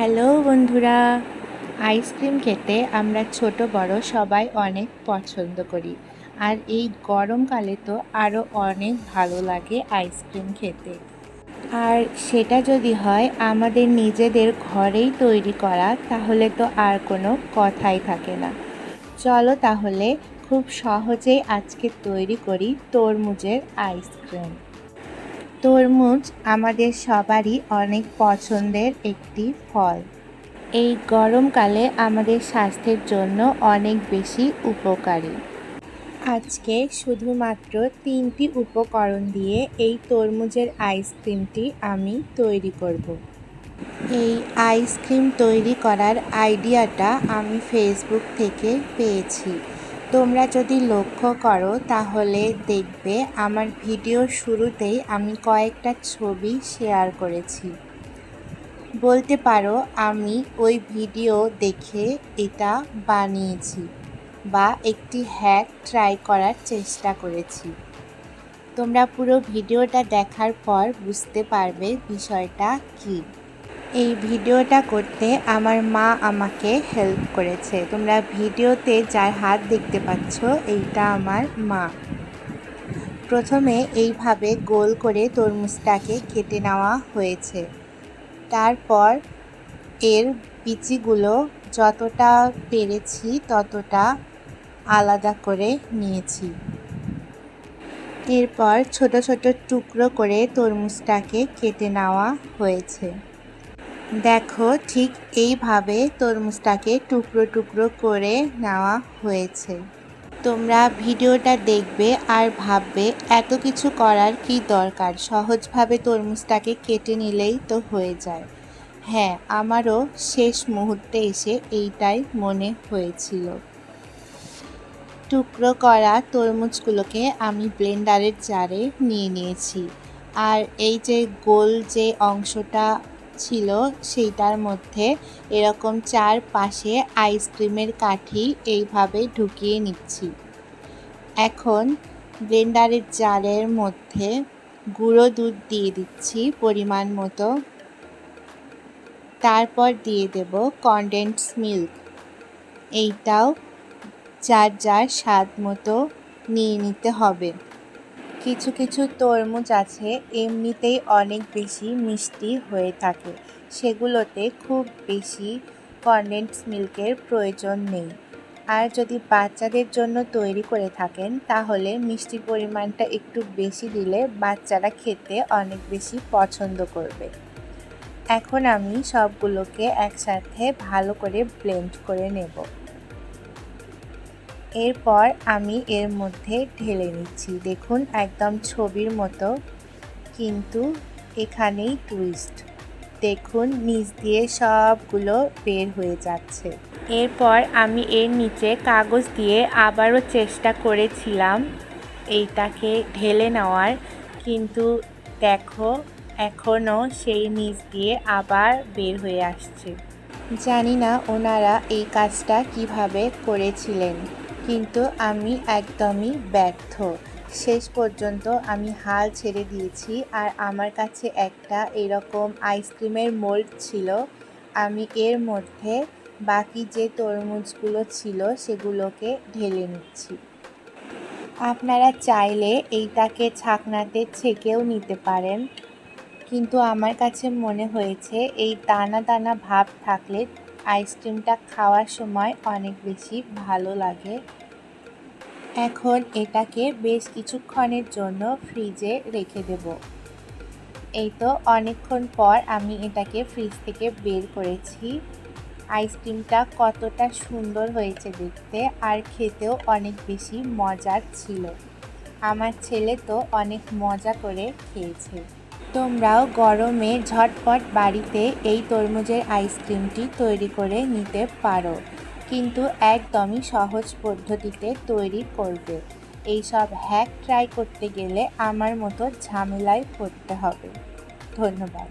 Hello বন্ধুরা, ice cream খেতে আমরা ছোট বড় সবাই অনেক পছন্দ করি। আর এই গরমকালে তো আরও অনেক ভালো লাগে আইসক্রিম খেতে। আর সেটা যদি হয় আমাদের নিজেদের ঘরেই তৈরি করা, তাহলে তো আর কোনো কথাই থাকে না। চলো তাহলে খুব সহজেই আজকে তৈরি করি তরমুজের আইসক্রিম। তরমুজ আমাদের সবারই অনেক পছন্দের একটি ফল। এই গরমকালে আমাদের স্বাস্থ্যের জন্য অনেক বেশি উপকারী। আজকে শুধুমাত্র 3টি উপকরণ দিয়ে এই তরমুজের আইসক্রিমটি আমি তৈরি করব। এই আইসক্রিম তৈরি করার আইডিয়াটা আমি ফেসবুক থেকে পেয়েছি। তোমরা যদি লক্ষ্য করো তাহলে দেখবে আমার ভিডিওর শুরুতেই আমি কয়েকটা ছবি শেয়ার করেছি। বলতে পারো আমি ওই ভিডিও দেখে এটা বানিয়েছি বা একটি হ্যাক ট্রাই করার চেষ্টা করেছি। তোমরা পুরো ভিডিওটা দেখার পর বুঝতে পারবে বিষয়টা কী। এই ভিডিওটা করতে আমার মা আমাকে হেল্প করেছে। তোমরা ভিডিওতে যার হাত দেখতে পাচ্ছ এইটা আমার মা। প্রথমে এইভাবে গোল করে তরমুজটাকে কেটে নেওয়া হয়েছে। তারপর এর বিচিগুলো যতটা পেরেছি ততটা আলাদা করে নিয়েছি। এরপর ছোট ছোট টুকরো করে তরমুজটাকে কেটে নেওয়া হয়েছে। দেখো ঠিক এইভাবে তরমুজটাকে টুকরো টুকরো করে নেওয়া হয়েছে। তোমরা ভিডিওটা দেখবে আর ভাববে এত কিছু করার কি দরকার, সহজভাবে তরমুজটাকে কেটে নিলেই তো হয়ে যায়। হ্যাঁ, আমারও শেষ মুহূর্তে এসে এইটাই মনে হয়েছিল। টুকরো করা তরমুজগুলোকে আমি ব্লেন্ডারের জারে নিয়ে নিয়েছি। আর এই যে গোল যে অংশটা ছিল সেইটার মধ্যে এরকম চারপাশে আইসক্রিমের কাঠি এইভাবে ঢুকিয়ে নিচ্ছি। এখন ব্লেন্ডারের জারের মধ্যে গুঁড়ো দুধ দিয়ে দিচ্ছি পরিমাণ মতো। তারপর দিয়ে দেব কনডেন্স মিল্ক। এইটাও যার যার স্বাদ মতো নিয়ে নিতে হবে। কিছু কিছু তরমুজ আছে এমনিতেই অনেক বেশি মিষ্টি হয়ে থাকে, সেগুলোতে খুব বেশি কনডেন্স মিল্কের প্রয়োজন নেই। আর যদি বাচ্চাদের জন্য তৈরি করে থাকেন তাহলে মিষ্টির পরিমাণটা একটু বেশি দিলে বাচ্চারা খেতে অনেক বেশি পছন্দ করবে। এখন আমি সবগুলোকে একসাথে ভালো করে ব্লেন্ড করে নেব। এরপর আমি এর মধ্যে ঢেলে নিচ্ছি। দেখুন একদম ছবির মতো, কিন্তু এখানেই টুইস্ট। দেখুন নিচ দিয়ে সবগুলো বের হয়ে যাচ্ছে। এরপর আমি এর নিচে কাগজ দিয়ে আবারও চেষ্টা করেছিলাম এইটাকে ঢেলে নেওয়ার, কিন্তু দেখো এখনও সেই নিচ দিয়ে আবার বের হয়ে আসছে। জানি না ওনারা এই কাজটা কিভাবে করেছিলেন, কিন্তু আমি একদমই ব্যর্থ। শেষ পর্যন্ত আমি হাল ছেড়ে দিয়েছি। আর আমার কাছে একটা এরকম আইসক্রিমের মোল্ড ছিল। আমি এর মধ্যে বাকি যে তরমুজগুলো ছিল সেগুলোকে ঢেলে নিচ্ছি। আপনারা চাইলে এইটাকে ছাঁকনাতে ছেঁকেও নিতে পারেন, কিন্তু আমার কাছে মনে হয়েছে এই দানা দানা ভাব থাকলে আইসক্রিমটা খাওয়ার সময় অনেক বেশি ভালো লাগে। এখন এটাকে বেশ কিছুক্ষণের জন্য ফ্রিজে রেখে দেব। এই তো অনেকক্ষণ পর আমি এটাকে ফ্রিজ থেকে বের করেছি। আইসক্রিমটা কতটা সুন্দর হয়েছে দেখতে, আর খেতেও অনেক বেশি মজার ছিল। আমার ছেলে তো অনেক মজা করে খেয়েছে। তোমরাও গরমে ঝটপট বাড়িতে এই তরমুজের আইসক্রিমটি তৈরি করে নিতে পারো, কিন্তু একদমই সহজ পদ্ধতিতে তৈরি করবে। এইসব হ্যাক ট্রাই করতে গেলে আমার মতো ঝামেলায় পড়তে হবে। ধন্যবাদ।